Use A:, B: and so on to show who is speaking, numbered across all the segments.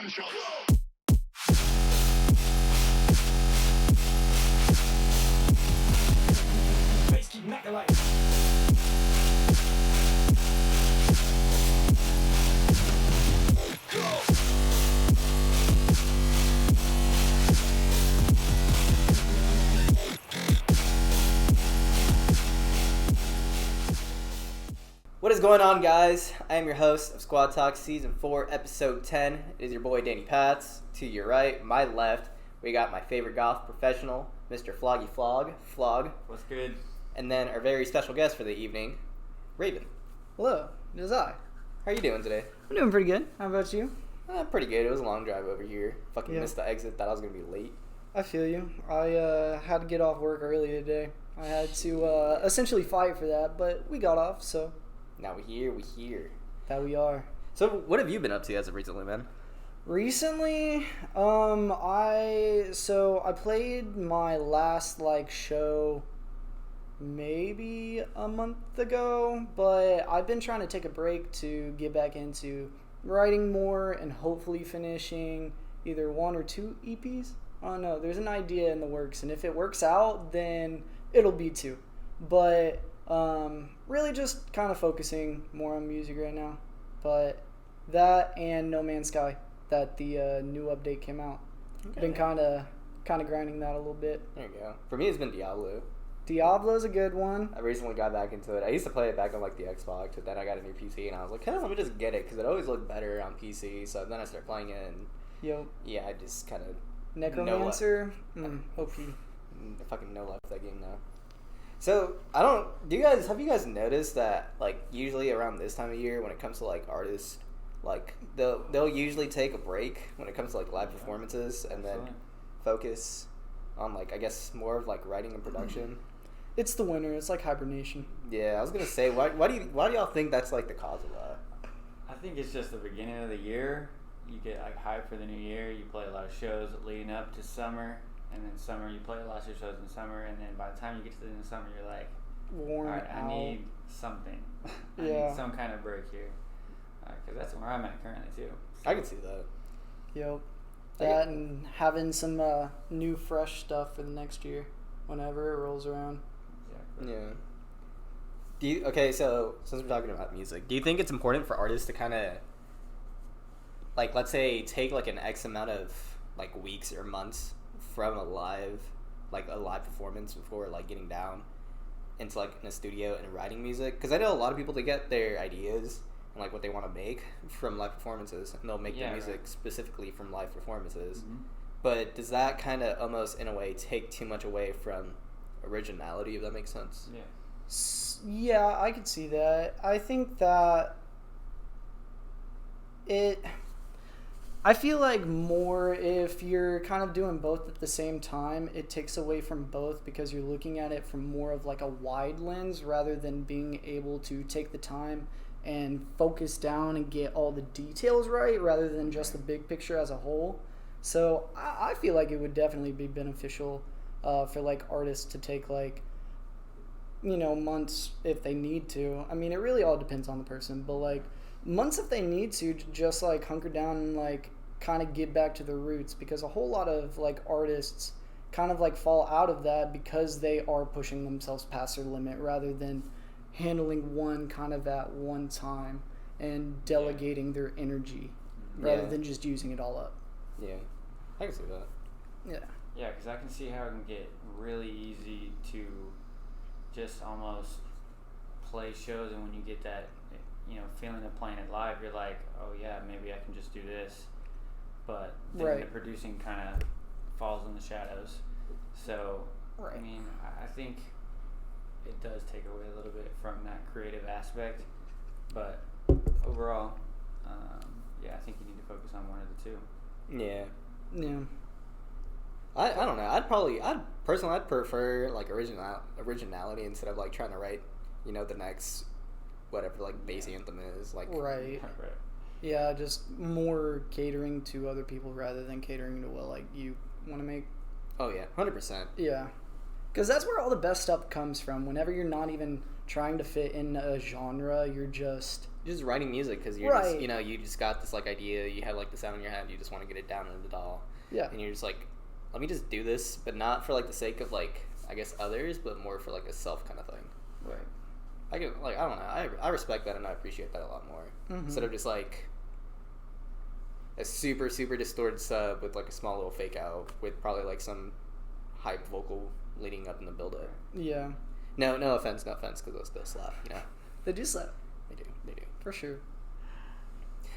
A: What is going on, guys? I am your host of Squad Talk Season 4, Episode 10. It is your boy, Danny Pats. To your right, my left, we got my favorite golf professional, Mr. Floggy Flog.
B: What's good?
A: And then our very special guest for the evening, Raven.
C: Hello, it is I.
A: How are you doing today?
C: I'm doing pretty good. How about you?
A: Pretty good. It was a long drive over here. Fucking
C: Yeah.
A: missed the exit. Thought I was going to be late.
C: I feel you. I had to get off work early today. I had to essentially fight for that, but we got off, so
A: Now we here.
C: that we are.
A: So what have you been up to as of recently, man?
C: Recently, I played my last show maybe a month ago, but I've been trying to take a break to get back into writing more and hopefully finishing either 1 or 2 EPs. I don't know. There's an idea in the works, and if it works out, then it'll be 2. But really just kind of focusing more on music right now. But that and No Man's Sky, that the new update came out.
A: Okay.
C: Been kind of grinding that a little bit.
A: There you go. For me, it's been Diablo.
C: Diablo's a good one.
A: I recently got back into it. I used to play it back on the Xbox, but then I got a new PC, and I was like, hey, let me just get it, because it always looked better on PC. So then I started playing it, and
C: Yo,
A: yeah, I just kind of
C: Necromancer. OP.
A: fucking no left that game now. So have you guys noticed that usually around this time of year when it comes to artists, they'll usually take a break when it comes to live performances and then focus on I guess more of writing and production.
C: It's the winter. It's like hibernation.
A: Yeah, I was gonna say, why do y'all think that's the cause of that?
B: I think it's just the beginning of the year. You get hyped for the new year. You play a lot of shows leading up to summer, and then summer you play lots of shows in summer, and then by the time you get to the end of summer, you're like,
C: Worn
B: all right,
C: out.
B: I need something. I
C: Yeah.
B: need some kind of break here, because that's where I'm at currently too.
A: I can see that.
C: Yep. That and having some new fresh stuff for the next year whenever it rolls around.
A: Yeah. So since we're talking about music, do you think it's important for artists to kind of let's say take an X amount of weeks or months from a live performance before getting down into in a studio and writing music? Because I know a lot of people, they get their ideas and what they want to make from live performances, and they'll make their music specifically from live performances.
B: Mm-hmm.
A: But does that kind of almost in a way take too much away from originality, if that makes sense?
B: Yeah.
C: Yeah, I could see that. I think that I feel more if you're kind of doing both at the same time, it takes away from both because you're looking at it from more of a wide lens rather than being able to take the time and focus down and get all the details right rather than just the big picture as a whole. So I feel it would definitely be beneficial for artists to take months if they need to. I mean, it really all depends on the person, but months if they need to just hunker down and kind of get back to their roots, because a whole lot of artists kind of fall out of that because they are pushing themselves past their limit rather than handling one kind of at one time and delegating their energy rather than just using it all up.
A: Yeah, I can see that.
C: Yeah.
B: Yeah, because I can see how it can get really easy to just almost play shows, and when you get that feeling of playing it live, you're like, oh yeah, maybe I can just do this, but then the producing kind of falls in the shadows. So I mean, I think it does take away a little bit from that creative aspect, but overall, I think you need to focus on one of the two.
A: Yeah.
C: Yeah.
A: I don't know. I'd prefer originality instead of trying to write, the next whatever bass anthem is
C: Right. Yeah, just more catering to other people rather than catering to what you want to make.
A: Oh yeah, 100%.
C: Yeah. Because that's where all the best stuff comes from. Whenever you're not even trying to fit in a genre, you're just
A: writing music because you're
C: Right.
A: just, you just got this like idea, you have like the sound in your head, you just want to get it down into the DAW,
C: yeah.
A: and you're just like, let me just do this, but not for like the sake of like I guess others, but more for like a self kind of thing.
C: Right.
A: I don't know. I respect that and I appreciate that a lot more.
C: Mhm.
A: Instead of just like a super super distorted sub with like a small little fake out with probably like some hype vocal leading up in the build up.
C: Yeah.
A: No offense, because those still slap.
C: They do slap.
A: They do.
C: For sure.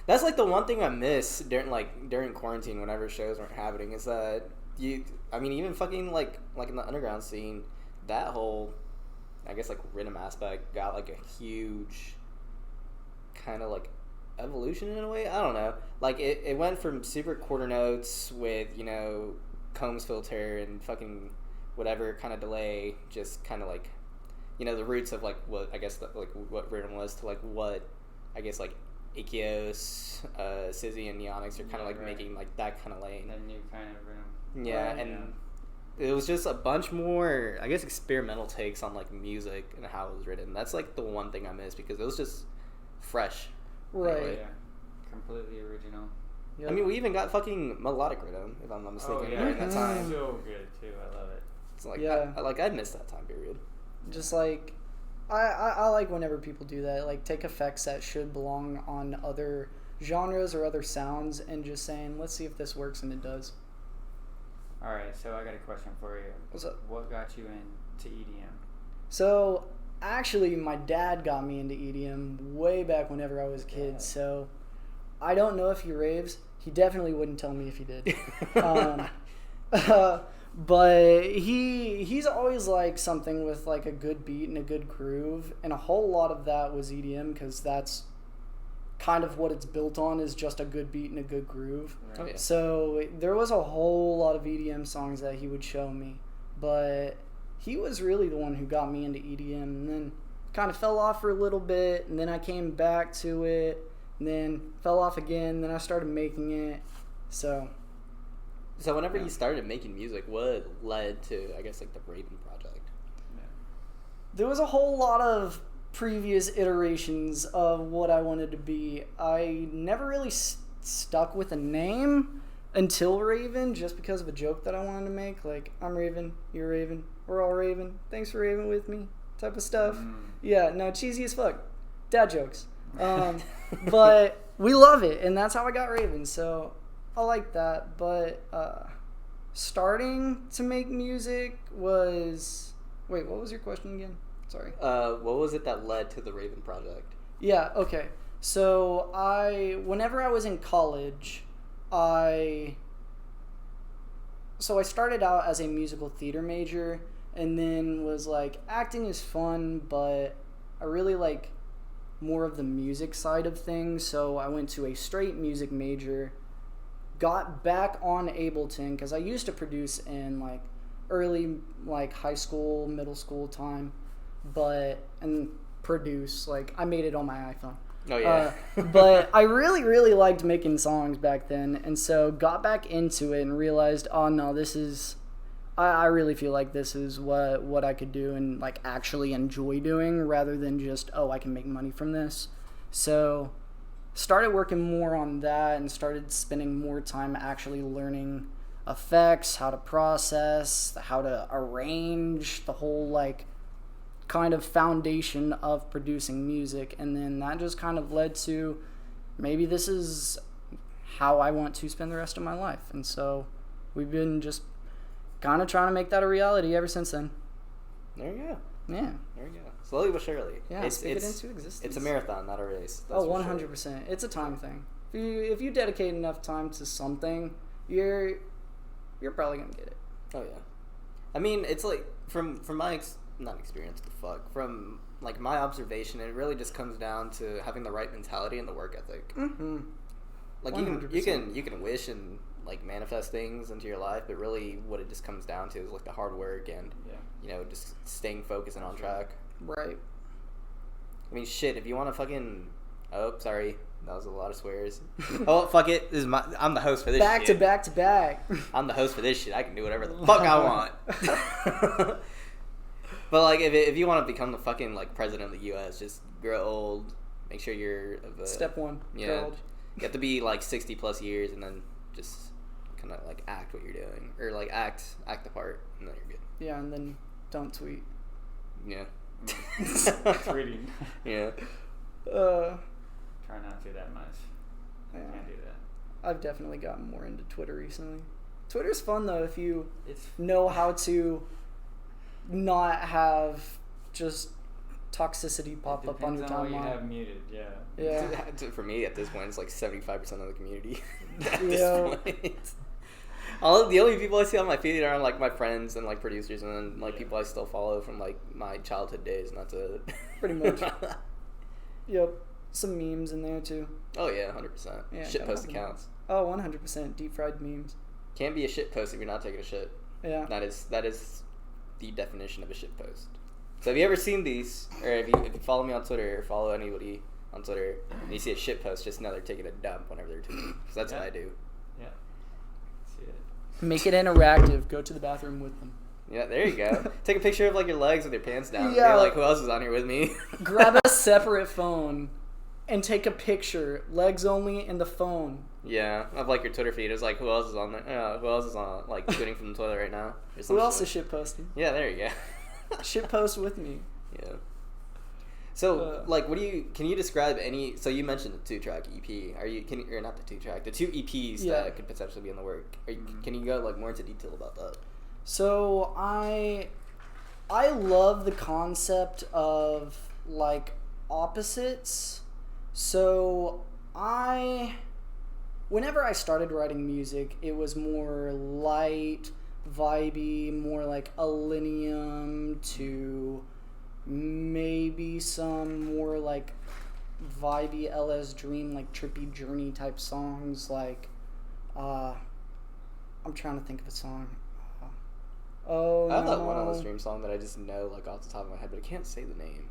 A: That's like the one thing I miss during quarantine whenever shows weren't happening is that even fucking like in the underground scene, that whole I guess like rhythm aspect got like a huge kind of like evolution in a way. I don't know. Like it went from super quarter notes with, Combs filter and fucking whatever kind of delay, just kind of like, the roots of like what I guess what rhythm was to like what I guess like Ikios, Sizzy, and Neonics are kind of like making like that kind of lane.
B: That new kind of rhythm.
A: Yeah,
C: Right.
A: and it was just a bunch more, I guess, experimental takes on like music and how it was written. That's like the one thing I miss because it was just fresh.
C: Right.
A: Anyway.
B: Yeah. Completely original.
C: Yep.
A: I mean, we even got fucking melodic rhythm, if I'm not mistaken, during that time.
B: So good too. I love it.
A: It's like,
C: Yeah.
A: I'd miss that time period.
C: Just like I like whenever people do that, like take effects that should belong on other genres or other sounds and just saying, let's see if this works, and it does.
B: All right, so I got a question for you.
C: What's up?
B: What got you into EDM?
C: So actually, my dad got me into EDM way back whenever I was a kid.
B: Yeah.
C: So I don't know if he raves. He definitely wouldn't tell me if he did. But he's always liked something with like a good beat and a good groove, and a whole lot of that was EDM because that's kind of what it's built on, is just a good beat and a good groove.
B: Right.
A: Oh, yeah.
C: So there was a whole lot of EDM songs that he would show me, but he was really the one who got me into EDM, and then kind of fell off for a little bit, and then I came back to it, and then fell off again, then I started making it. So
A: whenever you started making music, what led to, I guess, like the Raven project?
C: there was a whole lot of previous iterations of what I wanted to be. I never really stuck with a name until Raven, just because of a joke that I wanted to make, like, I'm Raven, you're Raven, we're all Raven, thanks for raving with me, type of stuff. Yeah, no, cheesy as fuck. Dad jokes. But we love it, and that's how I got Raven, so I like that. But starting to make music was... Wait, what was your question again? Sorry.
A: What was it that led to the Raven project?
C: Yeah, okay. So whenever I was in college, I started out as a musical theater major, and then was like, acting is fun, but I really like more of the music side of things, so I went to a straight music major, got back on Ableton, because I used to produce in like early like high school, middle school time, and produce, like I made it on my iPhone.
A: Oh, yeah.
C: But I really, really liked making songs back then, and so got back into it and realized, oh no, I really feel like this is what I could do and like actually enjoy doing, rather than just, oh, I can make money from this. So started working more on that and started spending more time actually learning effects, how to process, how to arrange, the whole like kind of foundation of producing music. And then that just kind of led to, maybe this is how I want to spend the rest of my life. And so we've been just kind of trying to make that a reality ever since then.
A: There you go.
C: Yeah.
A: There you go. Slowly but surely.
C: Yeah, speak it into existence.
A: It's a marathon, not a race. That's
C: Oh,
A: for
C: 100%.
A: sure.
C: It's a time thing. If you dedicate enough time to something, you're probably gonna get it.
A: Oh yeah. I mean, it's like from my not experience, from like my observation, it really just comes down to having the right mentality and the work ethic.
C: Mm-hmm.
A: Like
C: 100%.
A: you can wish and like manifest things into your life, but really what it just comes down to is like the hard work and just staying focused and on track.
C: Right.
A: I mean, shit, if you want to fucking... Oh, sorry. That was a lot of swears. Oh, fuck it. I'm the host for this shit.
C: Back to back.
A: I'm the host for this shit. I can do whatever the fuck I want. But like, if you want to become the fucking like president of the U.S., just grow old. Make sure you're of a,
C: Step one.
A: Yeah,
C: Grow old.
A: you have to be like 60 plus years, and then just kind of like act what you're doing, or like act the part, and then you're good.
C: Yeah, and then don't tweet.
A: Yeah.
B: Tweeting.
A: Yeah.
B: Try not to that much.
C: Yeah.
B: Can't do that.
C: I've definitely gotten more into Twitter recently. Twitter's fun though if you
B: It's
C: know how to not have just toxicity pop up on your
B: depends on what you
C: timeline.
B: have muted. Yeah.
C: Yeah.
A: For me, at this point, it's like 75% of the community. At
C: Yeah.
A: this point. The only people I see on my feed are like my friends and like producers, and then like people I still follow from like my childhood days, and that's it.
C: Pretty much. Yep. Some memes in there too.
A: Oh yeah, 100%.
C: Yeah,
A: Shit post
C: definitely.
A: accounts.
C: Oh, 100% deep fried memes.
A: Can't be a shit post if you're not taking a shit.
C: Yeah.
A: That is the definition of a shit post. So have you ever seen these, or if you follow me on Twitter or follow anybody on Twitter, and you see a shit post, just know they're taking a dump whenever they're tweeting. So that's what I do.
B: Yeah. See it.
C: Make it interactive. Go to the bathroom with them.
A: Yeah, there you go. Take a picture of like your legs with your pants down.
C: Yeah.
A: You're like, who else is on here with me?
C: Grab a separate phone and take a picture, legs only, in the phone.
A: Yeah, of like your Twitter feed. It's like, who else is on there? Who else is on like tweeting from the toilet right now? Or some
C: Who else
A: shit.
C: is shit posting?
A: Yeah, there you go.
C: Shit post with me.
A: Yeah. So, like, can you describe any? So you mentioned the 2-track EP. Or not the 2-track, the 2 EPs
C: Yeah.
A: that could potentially be in the work. Can you go like more into detail about that?
C: So I love the concept of like opposites. So whenever I started writing music, it was more light, vibey, more like Millennium to maybe some more like vibey LS Dream, like trippy journey type songs. Like I'm trying to think of a song. Oh,
A: I have that
C: no.
A: one on the stream song that I just know like off the top of my head, but I can't say the name.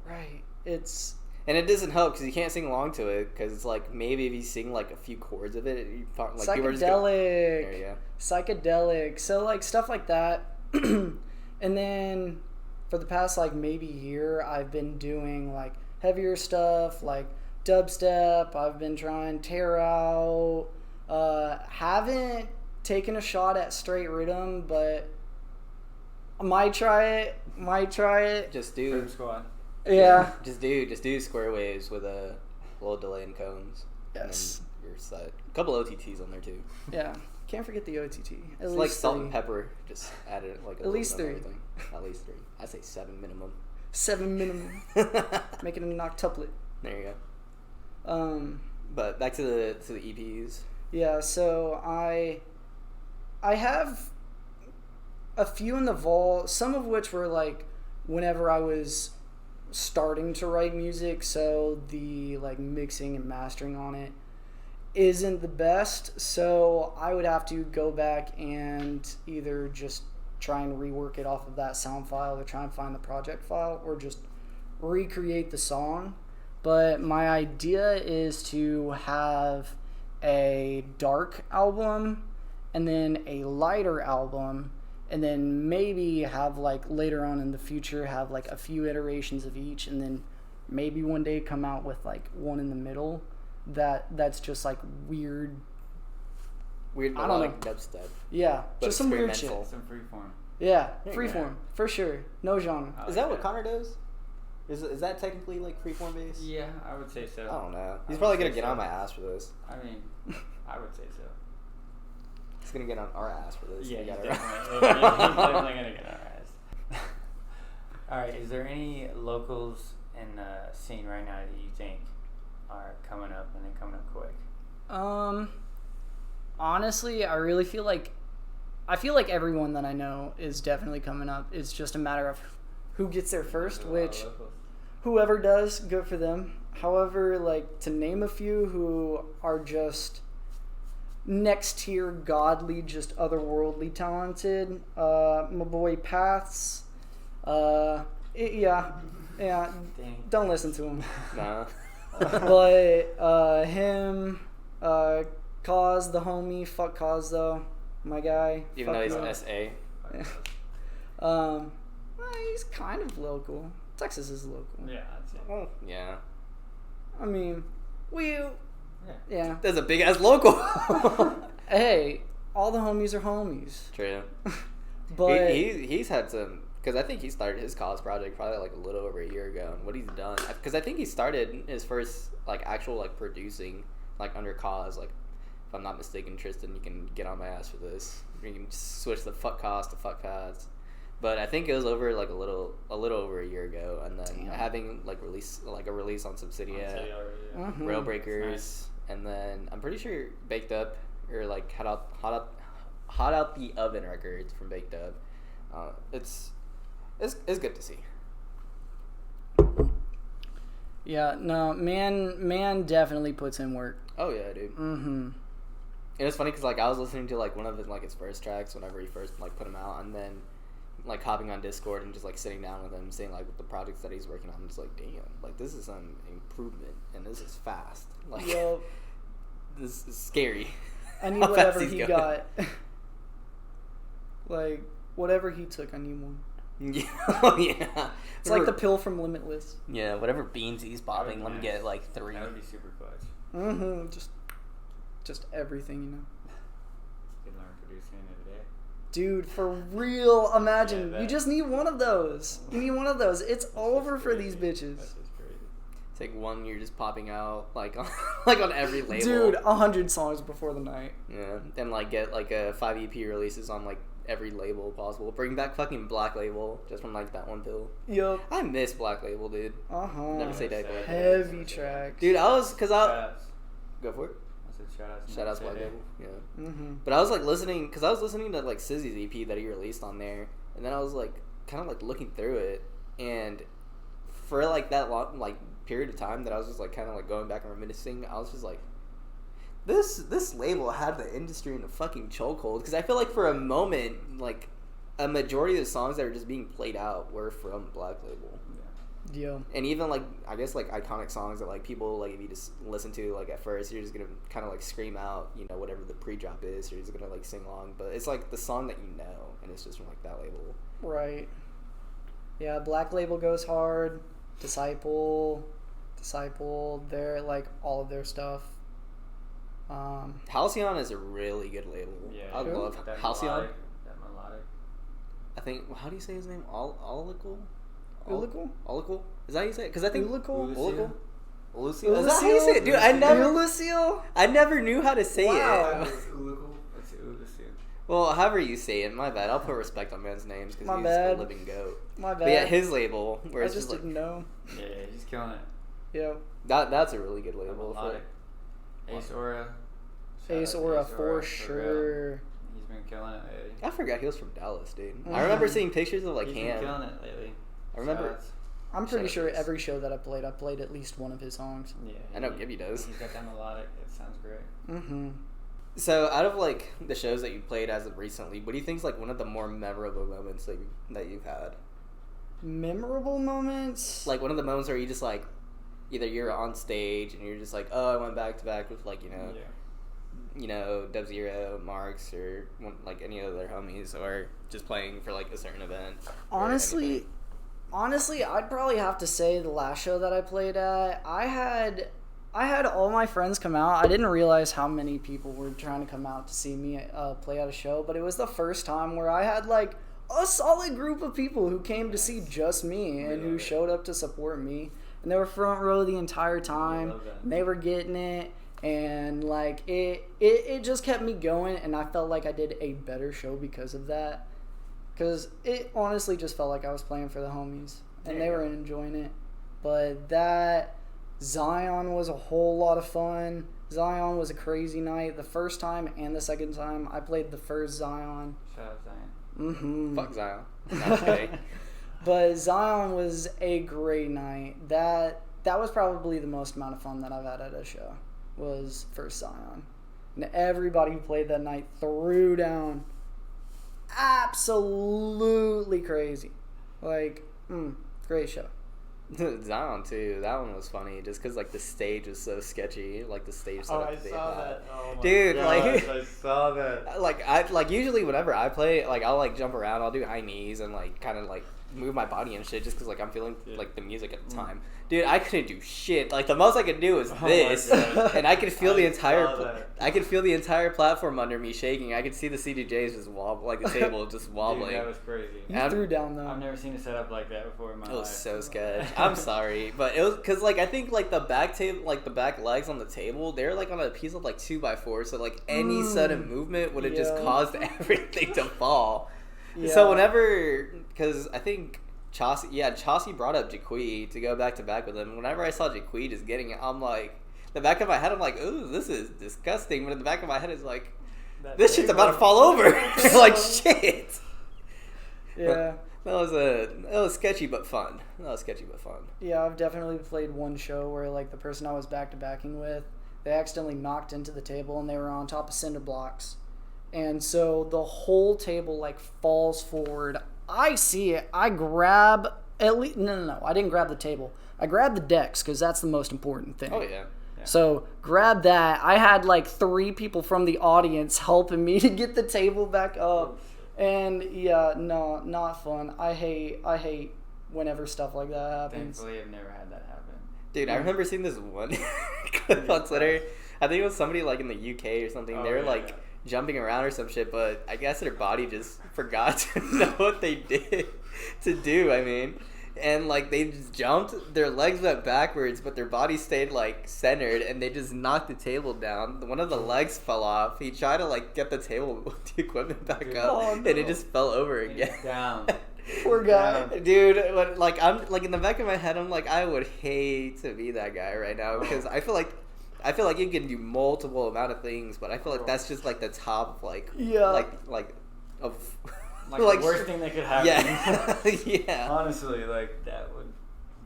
C: Right. It's
A: And it doesn't help because you can't sing along to it because it's like maybe if you sing like a few chords of it, you like people are just gonna,
C: psychedelic.
A: there you go.
C: Psychedelic. So like stuff like that. And then for the past like maybe year, I've been doing like heavier stuff like dubstep. I've been trying Tear Out. Haven't taken a shot at straight rhythm, but I might try it.
A: Just do.
B: Group squad.
C: Yeah.
A: Just do square waves with a little delay in cones.
C: Yes.
A: And then you're set. A couple OTTs on there too.
C: Yeah. Can't forget the OTT. At
A: It's
C: least
A: like salt and
C: 3.
A: pepper. Just add it like a
C: At least
A: little bit of
C: 3.
A: everything. At least 3. I say 7 minimum.
C: 7 minimum. Make it an octuplet.
A: There you go. But back to the EPs.
C: Yeah, so I have a few in the vault, some of which were like whenever I was starting to write music, so the like mixing and mastering on it isn't the best, so I would have to go back and either just try and rework it off of that sound file or try and find the project file or just recreate the song. But my idea is to have a dark album and then a lighter album, and then maybe have like later on in the future have like a few iterations of each, and then maybe one day come out with like one in the middle that's just like weird.
A: Weird
C: I don't
A: melodic
C: know.
A: dubstep.
C: Yeah,
A: But
C: just some weird shit.
A: experimental.
B: Some freeform.
C: Yeah,
A: Yeah.
C: freeform for sure. No genre.
B: I
A: Is
B: like
A: that what Connor does? Is that technically like freeform based?
B: Yeah, I would say so.
A: I don't know. He's
B: I
A: probably
B: would
A: gonna
B: say
A: get
B: so.
A: on my ass for this.
B: I mean, I would say so.
A: He's gonna get on our ass for this.
B: Yeah,
A: We
B: he's
A: got it
B: definitely,
A: right.
B: he's definitely gonna get our ass. All right, is there any locals in the scene right now that you think are coming up and they're coming up quick?
C: Honestly, I really feel like everyone that I know is definitely coming up. It's just a matter of who gets there first,
B: There's a lot of
C: which
B: locals.
C: whoever does, good for them. However, like to name a few who are just next tier godly, just otherworldly talented, my boy Paths, yeah,
B: Dang.
C: don't listen to him.
A: Nah.
C: But him, Cause the homie, fuck Cause though, my guy.
A: Even
C: fuck
A: though he's
C: you.
A: an SA.
C: He's kind of local. Texas is local.
B: Yeah, that's it.
A: Well, yeah.
C: I mean, yeah.
A: That's a big ass local.
C: Hey, all the homies are homies.
A: True.
C: But
A: he's had some, because I think he started his college project probably like a little over a year ago. And what he's done, because I think he started his first like actual like producing like under cause. Like, if I'm not mistaken, Tristan, you can get on my ass for this. You can switch the fuck cause to fuck pads. But I think it was over like a little over a year ago, and then having like a release on Subsidia, Rail Breakers, nice. And then I'm pretty sure Baked Up or like Hot Out the Oven records from Baked Up. It's good to see.
C: Yeah, no, man definitely puts in work.
A: Oh yeah, dude.
C: Mm-hmm.
A: It was funny because like I was listening to like one of his first tracks whenever he first like put them out, and then like hopping on Discord and just like sitting down with him, seeing like the projects that he's working on. I'm just like, damn, like this is some improvement, and this is fast. Like, this is scary.
C: I need whatever he got. Like whatever he took, I need one.
A: Yeah, oh, yeah.
C: It's like the pill from Limitless.
A: Yeah, whatever beans he's popping, let me get like 3.
B: That would be super clutch.
C: Mm-hmm. Just everything, you know.
B: You can learn producing in a day.
C: Dude, for real, imagine. You just need one of those. You need one of those. It's over for these bitches.
B: That's just crazy.
A: It's like one you're just popping out like on, like on every label.
C: Dude, 100 songs before the night.
A: Yeah, and like get like a 5 EP releases on like every label possible. Bring back fucking Black Label just from like that one pill.
C: Yup.
A: I miss Black Label, dude. Never say that.
C: Heavy tracks.
A: Dude, go for it. Shout out to Black Label. Yeah.
C: Mm-hmm.
A: But I was like listening to like SZA's EP that he released on there, and then I was like kind of like looking through it, and for like that long like period of time that I was just like kind of like going back and reminiscing, I was just like, this label had the industry in a fucking chokehold, because I feel like for a moment like a majority of the songs that were just being played out were from Black Label.
C: Yeah.
A: And even like I guess like iconic songs that like people like if you just listen to like at first you're just gonna kind of like scream out, you know, whatever the pre-drop is, you're just gonna like sing along, but it's like the song that you know, and it's just from like that label. Right.
C: Yeah, Black Label goes hard. Disciple, they're like all of their stuff.
A: Halcyon is a really good label.
B: Yeah,
A: I love Halcyon.
B: That melodic.
A: I think, how do you say his name? Olical?
C: Ulical?
A: Is that how you say it? Because I think
C: Ulical?
A: Lucille? Is that how you say it? Dude, I never knew how to say it.
B: It's Lucille.
A: Well, however you say it, my bad. I'll put respect on man's names because he's a living goat.
C: My bad.
A: But yeah, his label, where it's
C: just didn't know.
B: Yeah, he's killing it.
C: Yeah.
A: That's a really good label.
B: Ace Aura.
C: Ace Aura for sure.
B: He's been killing it lately.
A: I forgot he was from Dallas, dude. Mm-hmm. I remember seeing pictures of like
B: he's
A: him.
B: Been killing it lately.
A: I remember.
C: I'm pretty sure every show that I played at least one of his songs.
B: Yeah,
A: I know Gibby does.
B: He's got that melodic. It sounds great.
C: Mm-hmm.
A: So, out of like the shows that you played as of recently, what do you think is like one of the more memorable moments that you've had?
C: Memorable moments?
A: Like one of the moments where you just like, either you're on stage and you're just like, oh, I went back to back with like you know, Dub Zero, Marks, or like any of their homies, or just playing for like a certain event.
C: Honestly, I'd probably have to say the last show that I played at, I had all my friends come out. I didn't realize how many people were trying to come out to see me play at a show, but it was the first time where I had like a solid group of people who came to see just me and who showed up to support me. And they were front row the entire time. And they were getting it. And like it just kept me going, and I felt like I did a better show because of that. Because it honestly just felt like I was playing for the homies, and they were enjoying it. But that Zion was a whole lot of fun. Zion was a crazy night. The first time and the second time I played the first Zion.
B: Shout out Zion.
C: Mm-hmm.
A: Fuck Zion. Not okay.
C: But Zion was a great night. That was probably the most amount of fun that I've had at a show. Was first Zion. And everybody who played that night threw down. Absolutely crazy. Like, great show.
A: Zion too. That one was funny just because like the stage was so sketchy. Like the stage setup.
B: I saw that. Oh my
A: dude,
B: gosh,
A: like
B: I saw that.
A: Like I usually whenever I play, like I'll like jump around, I'll do high knees and like kind of like move my body and shit just because like I'm feeling
B: Yeah.
A: like the music at the time. Dude, I couldn't do shit. Like the most I could do was
B: my
A: this,
B: God.
A: and I could feel the
B: I
A: entire.
B: saw that.
A: I could feel the entire platform under me shaking. I could see the CDJs just wobble, like the table just wobbling.
B: Dude, that was crazy.
C: You threw down though.
B: I've never seen a setup like that before in my
A: It was
B: life.
A: so sketch. I'm sorry, but it was because like I think like the back table, like the back legs on the table, they're like on a piece of like 2x4, so like any sudden movement would have just
C: Yeah.
A: caused everything to fall.
C: Yeah.
A: So whenever, because I think Chauncey brought up Jaquee to go back to back with him. Whenever I saw Jaquee just getting it, I'm like, the back of my head, I'm like, ooh, this is disgusting. But in the back of my head, it's like, this shit's about to fall over. Like shit.
C: Yeah.
A: That was sketchy but fun.
C: Yeah, I've definitely played one show where like the person I was back to backing with, they accidentally knocked into the table and they were on top of cinder blocks. And so the whole table like falls forward. I see it. I grab at least no. I didn't grab the table. I grabbed the decks because that's the most important thing.
A: Oh yeah.
C: So grab that. I had like 3 people from the audience helping me to get the table back up. And yeah, no, not fun. I hate whenever stuff like that happens.
B: Thankfully, I've never had that happen.
A: Dude, I remember seeing this one clip on Twitter. I think it was somebody like in the UK or something.
B: Oh,
A: they were
B: yeah,
A: like jumping around or some shit, but I guess their body just forgot to know what they did to do. I mean, and like they just jumped, their legs went backwards, but their body stayed like centered, and they just knocked the table down. One of the legs fell off. He tried to like get the table with the equipment back
B: Dude.
A: up,
C: Oh,
A: and it
C: no.
A: just fell over
B: It's
A: again.
B: down.
C: Poor guy.
B: Down.
A: Dude, I'm like in the back of my head, I'm like, I would hate to be that guy right now because I feel like you can do multiple amount of things, but I feel like that's just like the top of like
C: Yeah.
A: like of
B: Like the worst thing that could happen.
A: yeah yeah.
B: Honestly, like that would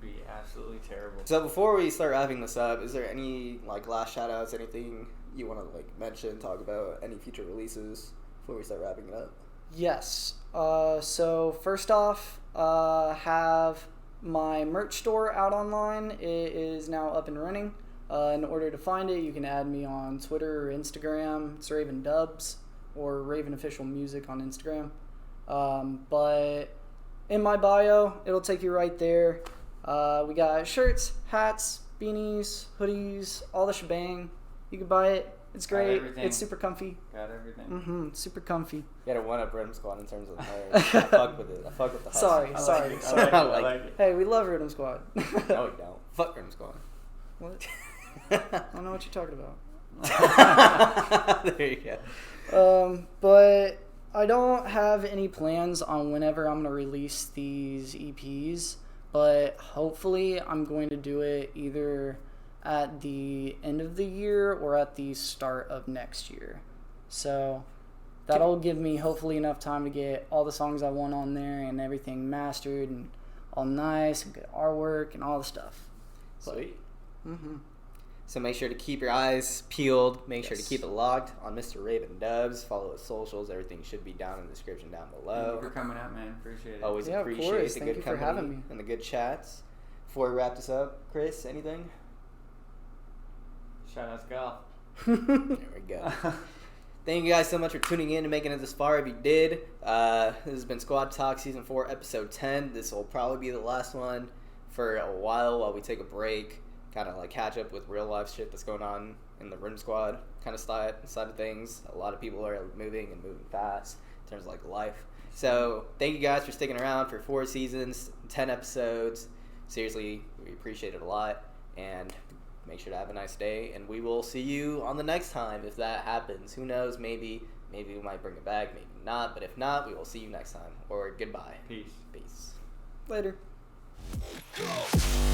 B: be absolutely terrible.
A: So before we start wrapping this up, is there any like last shout outs, anything you want to like mention, talk about, any future releases before we start wrapping it up?
C: Yes. So first off, have my merch store out online. It is now up and running. In order to find it, you can add me on Twitter or Instagram. It's Raven Dubs or Raven Official Music on Instagram. But in my bio, it'll take you right there. We got shirts, hats, beanies, hoodies, all the shebang. You can buy it. It's great.
B: everything.
C: It's super comfy.
B: Got everything.
C: It's super comfy.
A: You had a one-up Rhythm Squad in terms of merch. I fuck with it. I fuck with the hustle.
C: Sorry.
B: I
C: Sorry.
B: like it.
C: Sorry.
B: I like it.
C: Hey, we love Rhythm Squad.
A: No, you don't. Fuck Rhythm Squad.
C: What? I don't know what you're talking about.
A: There you go.
C: But I don't have any plans on whenever I'm going to release these EPs, but hopefully I'm going to do it either at the end of the year or at the start of next year. So that'll give me hopefully enough time to get all the songs I want on there and everything mastered and all nice and good artwork and all the stuff.
A: Sweet.
C: Mm-hmm.
A: So make sure to keep your eyes peeled. Make sure to
C: Yes.
A: keep it locked on Mr. Raven Dubs. Follow his socials. Everything should be down in the description down
B: Thank
A: below.
B: you for coming out, man. Appreciate it.
A: Always
C: Yeah, of
A: appreciate
C: course.
A: the
C: Thank
A: good
C: you for
A: company
C: having me.
A: and the good chats. Before we wrap this up, Chris, anything?
B: Shout out to golf.
A: There we go. Thank you guys so much for tuning in and making it this far. If you did, this has been Squad Talk Season 4, Episode 10. This will probably be the last one for a while we take a break, kind of like catch up with real life shit that's going on in the Rim Squad kind of side of things. A lot of people are moving fast in terms of like life. So thank you guys for sticking around for 4 seasons, 10 episodes. Seriously, we appreciate it a lot. And make sure to have a nice day, and we will see you on the next time if that happens. Who knows? Maybe we might bring it back, maybe not. But if not, we will see you next time. Or goodbye.
B: Peace.
A: Peace.
C: Later.
D: Go!